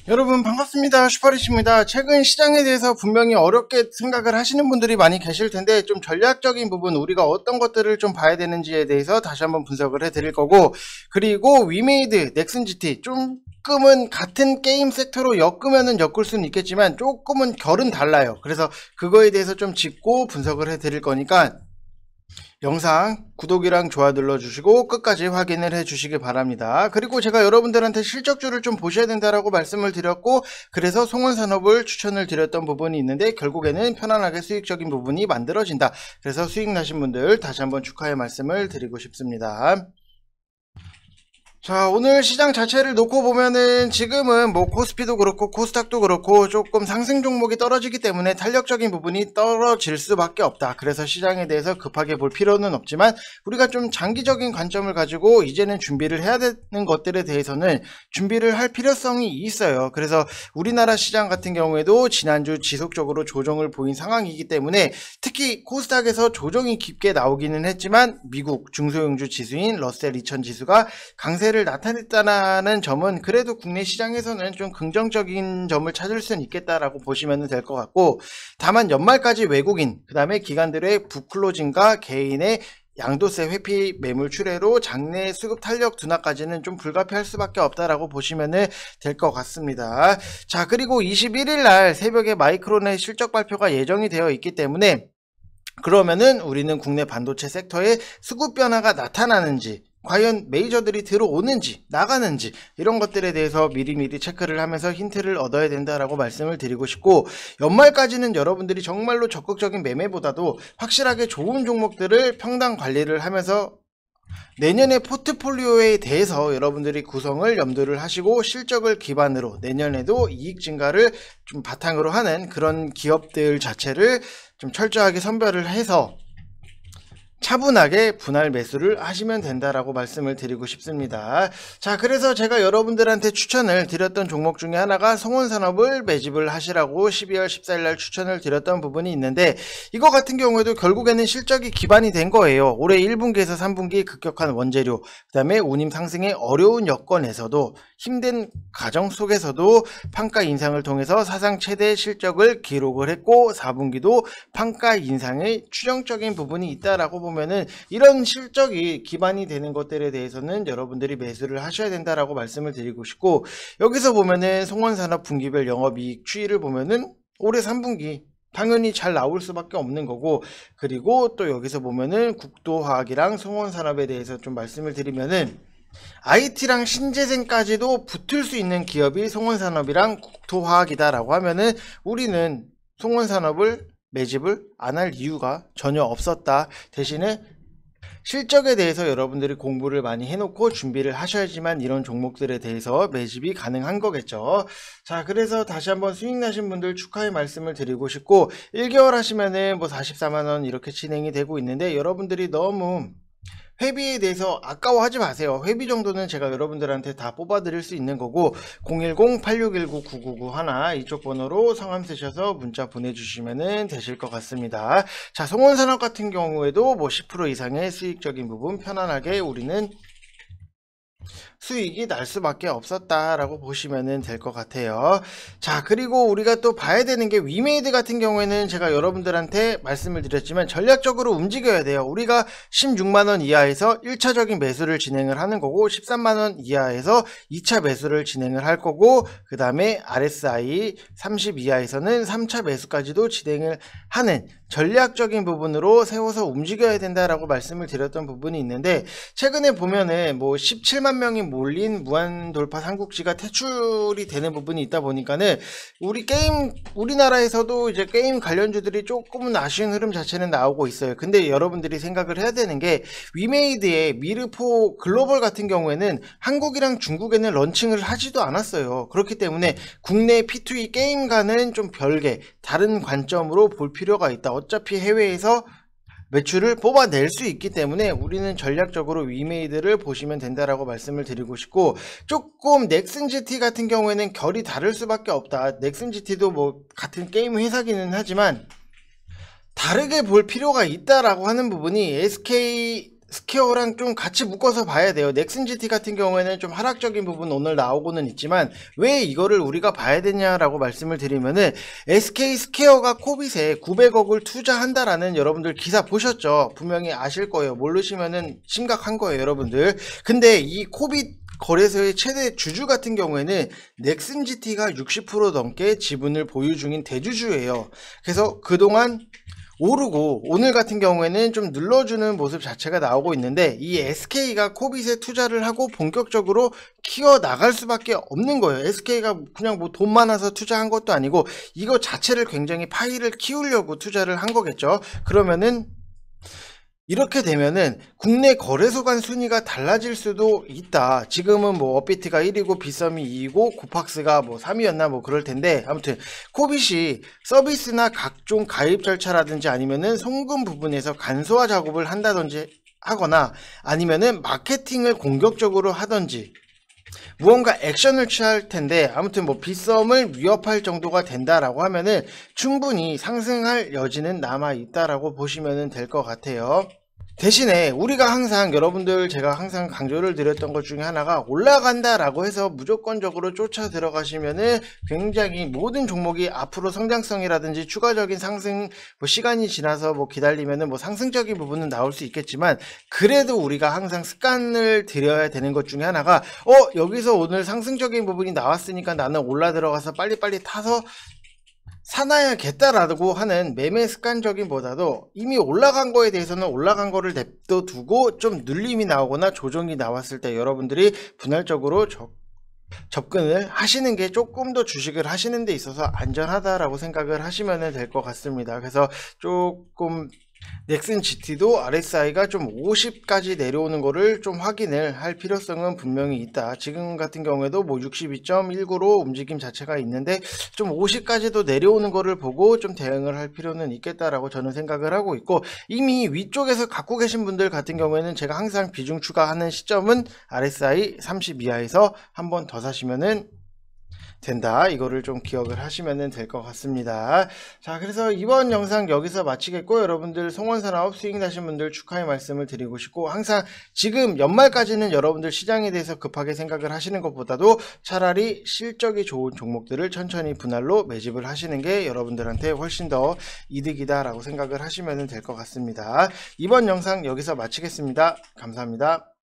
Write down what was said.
여러분 반갑습니다. 슈퍼리치입니다. 최근 시장에 대해서 분명히 어렵게 생각을 하시는 분들이 많이 계실 텐데 좀 전략적인 부분 우리가 어떤 것들을 좀 봐야 되는지에 대해서 다시 한번 분석을 해드릴 거고, 그리고 위메이드, 넥슨GT 조금은 같은 게임 섹터로 엮으면은 엮을 수는 있겠지만 조금은 결은 달라요. 그래서 그거에 대해서 좀 짚고 분석을 해드릴 거니까 영상 구독이랑 좋아요 눌러주시고 끝까지 확인을 해주시기 바랍니다. 그리고 제가 여러분들한테 실적주를 좀 보셔야 된다라고 말씀을 드렸고, 그래서 송원산업을 추천을 드렸던 부분이 있는데 결국에는 편안하게 수익적인 부분이 만들어진다. 그래서 수익 나신 분들 다시 한번 축하의 말씀을 드리고 싶습니다. 자, 오늘 시장 자체를 놓고 보면은 지금은 뭐 코스피도 그렇고 코스닥도 그렇고 조금 상승 종목이 떨어지기 때문에 탄력적인 부분이 떨어질 수밖에 없다. 그래서 시장에 대해서 급하게 볼 필요는 없지만 우리가 좀 장기적인 관점을 가지고 이제는 준비를 해야 되는 것들에 대해서는 준비를 할 필요성이 있어요. 그래서 우리나라 시장 같은 경우에도 지난주 지속적으로 조정을 보인 상황이기 때문에 특히 코스닥에서 조정이 깊게 나오기는 했지만 미국 중소형주 지수인 러셀 2000 지수가 강세를 나타냈다는 점은 그래도 국내 시장에서는 좀 긍정적인 점을 찾을 수는 있겠다라고 보시면 될 것 같고, 다만 연말까지 외국인 그 다음에 기관들의 북클로징과 개인의 양도세 회피 매물 출회로 장내 수급 탄력 둔화까지는 좀 불가피할 수밖에 없다라고 보시면 될 것 같습니다. 자, 그리고 21일 날 새벽에 마이크론의 실적 발표가 예정이 되어 있기 때문에 그러면은 우리는 국내 반도체 섹터에 수급 변화가 나타나는지, 과연 메이저들이 들어오는지 나가는지 이런 것들에 대해서 미리미리 체크를 하면서 힌트를 얻어야 된다라고 말씀을 드리고 싶고, 연말까지는 여러분들이 정말로 적극적인 매매보다도 확실하게 좋은 종목들을 평당 관리를 하면서 내년의 포트폴리오에 대해서 여러분들이 구성을 염두를 하시고 실적을 기반으로 내년에도 이익 증가를 좀 바탕으로 하는 그런 기업들 자체를 좀 철저하게 선별을 해서 차분하게 분할 매수를 하시면 된다라고 말씀을 드리고 싶습니다. 자, 그래서 제가 여러분들한테 추천을 드렸던 종목 중에 하나가 송원산업을 매집을 하시라고 12월 14일 날 추천을 드렸던 부분이 있는데, 이거 같은 경우에도 결국에는 실적이 기반이 된 거예요. 올해 1분기에서 3분기 급격한 원재료, 그 다음에 운임 상승의 어려운 여건에서도 힘든 과정 속에서도 판가 인상을 통해서 사상 최대 실적을 기록을 했고 4분기도 판가 인상의 추정적인 부분이 있다라고 보면은 이런 실적이 기반이 되는 것들에 대해서는 여러분들이 매수를 하셔야 된다라고 말씀을 드리고 싶고, 여기서 보면은 송원산업 분기별 영업이익 추이를 보면은 올해 3분기 당연히 잘 나올 수밖에 없는 거고, 그리고 또 여기서 보면은 국도화학이랑 송원산업에 대해서 좀 말씀을 드리면은 IT랑 신재생까지도 붙을 수 있는 기업이 송원산업이랑 국토화학이다라고 하면은 우리는 송원산업을 매집을 안 할 이유가 전혀 없었다. 대신에 실적에 대해서 여러분들이 공부를 많이 해놓고 준비를 하셔야지만 이런 종목들에 대해서 매집이 가능한 거겠죠. 자, 그래서 다시 한번 수익 나신 분들 축하의 말씀을 드리고 싶고, 1개월 하시면은 뭐 44만원 이렇게 진행이 되고 있는데 여러분들이 너무 회비에 대해서 아까워하지 마세요. 회비 정도는 제가 여러분들한테 다 뽑아 드릴 수 있는 거고, 010-8619-9991 이쪽 번호로 성함 쓰셔서 문자 보내주시면 되실 것 같습니다. 자, 송원산업 같은 경우에도 뭐 10% 이상의 수익적인 부분 편안하게 우리는 수익이 날 수밖에 없었다라고 보시면 될 것 같아요. 자, 그리고 우리가 또 봐야 되는 게 위메이드 같은 경우에는 제가 여러분들한테 말씀을 드렸지만 전략적으로 움직여야 돼요. 우리가 16만원 이하에서 1차적인 매수를 진행을 하는 거고 13만원 이하에서 2차 매수를 진행을 할 거고, 그 다음에 RSI 30 이하에서는 3차 매수까지도 진행을 하는 전략적인 부분으로 세워서 움직여야 된다라고 말씀을 드렸던 부분이 있는데, 최근에 보면은 뭐 17만 명이 몰린 무한 돌파 삼국지가 퇴출이 되는 부분이 있다 보니까는 우리나라에서도 이제 게임 관련주들이 조금은 아쉬운 흐름 자체는 나오고 있어요. 근데 여러분들이 생각을 해야 되는 게 위메이드의 미르포 글로벌 같은 경우에는 한국이랑 중국에는 런칭을 하지도 않았어요. 그렇기 때문에 국내 P2E 게임과는 좀 별개 다른 관점으로 볼 필요가 있다. 어차피 해외에서 매출을 뽑아낼 수 있기 때문에 우리는 전략적으로 위메이드를 보시면 된다라고 말씀을 드리고 싶고, 조금 넥슨GT 같은 경우에는 결이 다를 수밖에 없다. 넥슨GT도 뭐 같은 게임 회사기는 하지만 다르게 볼 필요가 있다라고 하는 부분이 SK 스퀘어랑 좀 같이 묶어서 봐야 돼요. 넥슨 GT 같은 경우에는 좀 하락적인 부분 오늘 나오고는 있지만 왜 이거를 우리가 봐야 되냐라고 말씀을 드리면은 SK 스퀘어가 코빗에 900억을 투자한다라는 여러분들 기사 보셨죠? 분명히 아실 거예요. 모르시면은 심각한 거예요, 여러분들. 근데 이 코빗 거래소의 최대 주주 같은 경우에는 넥슨 GT가 60% 넘게 지분을 보유 중인 대주주예요. 그래서 그동안 오르고 오늘 같은 경우에는 좀 눌러주는 모습 자체가 나오고 있는데 이 SK가 코빗에 투자를 하고 본격적으로 키워 나갈 수밖에 없는 거예요. SK가 그냥 뭐 돈 많아서 투자한 것도 아니고 이거 자체를 굉장히 파이를 키우려고 투자를 한 거겠죠. 그러면은 이렇게 되면은 국내 거래소 간 순위가 달라질 수도 있다. 지금은 뭐 업비트가 1위고 빗썸이 2위고 고팍스가 뭐 3위였나 뭐 그럴 텐데 아무튼 코빗이 서비스나 각종 가입 절차라든지 아니면은 송금 부분에서 간소화 작업을 한다든지 하거나 아니면은 마케팅을 공격적으로 하든지 무언가 액션을 취할 텐데 아무튼 뭐 빗썸을 위협할 정도가 된다라고 하면은 충분히 상승할 여지는 남아 있다라고 보시면 될 것 같아요. 대신에 우리가 항상 여러분들 제가 항상 강조를 드렸던 것 중에 하나가 올라간다라고 해서 무조건적으로 쫓아 들어가시면은 굉장히 모든 종목이 앞으로 성장성이라든지 추가적인 상승 뭐 시간이 지나서 뭐 기다리면은 뭐 상승적인 부분은 나올 수 있겠지만 그래도 우리가 항상 습관을 들여야 되는 것 중에 하나가 여기서 오늘 상승적인 부분이 나왔으니까 나는 올라 들어가서 빨리빨리 타서 사놔야겠다라고 하는 매매 습관적인 보다도 이미 올라간 거에 대해서는 올라간 거를 냅둬두고 좀 눌림이 나오거나 조정이 나왔을 때 여러분들이 분할적으로 접근을 하시는 게 조금 더 주식을 하시는 데 있어서 안전하다라고 생각을 하시면 될 것 같습니다. 그래서 조금 넥슨 GT도 RSI가 좀 50까지 내려오는 거를 좀 확인을 할 필요성은 분명히 있다. 지금 같은 경우에도 뭐 62.19로 움직임 자체가 있는데 좀 50까지도 내려오는 거를 보고 좀 대응을 할 필요는 있겠다라고 저는 생각을 하고 있고 이미 위쪽에서 갖고 계신 분들 같은 경우에는 제가 항상 비중 추가하는 시점은 RSI 30 이하에서 한 번 더 사시면은 된다. 이거를 좀 기억을 하시면 될 것 같습니다. 자, 그래서 이번 영상 여기서 마치겠고 여러분들 송원산업 수익 나신 분들 축하의 말씀을 드리고 싶고 항상 지금 연말까지는 여러분들 시장에 대해서 급하게 생각을 하시는 것보다도 차라리 실적이 좋은 종목들을 천천히 분할로 매집을 하시는 게 여러분들한테 훨씬 더 이득이다 라고 생각을 하시면 될 것 같습니다. 이번 영상 여기서 마치겠습니다. 감사합니다.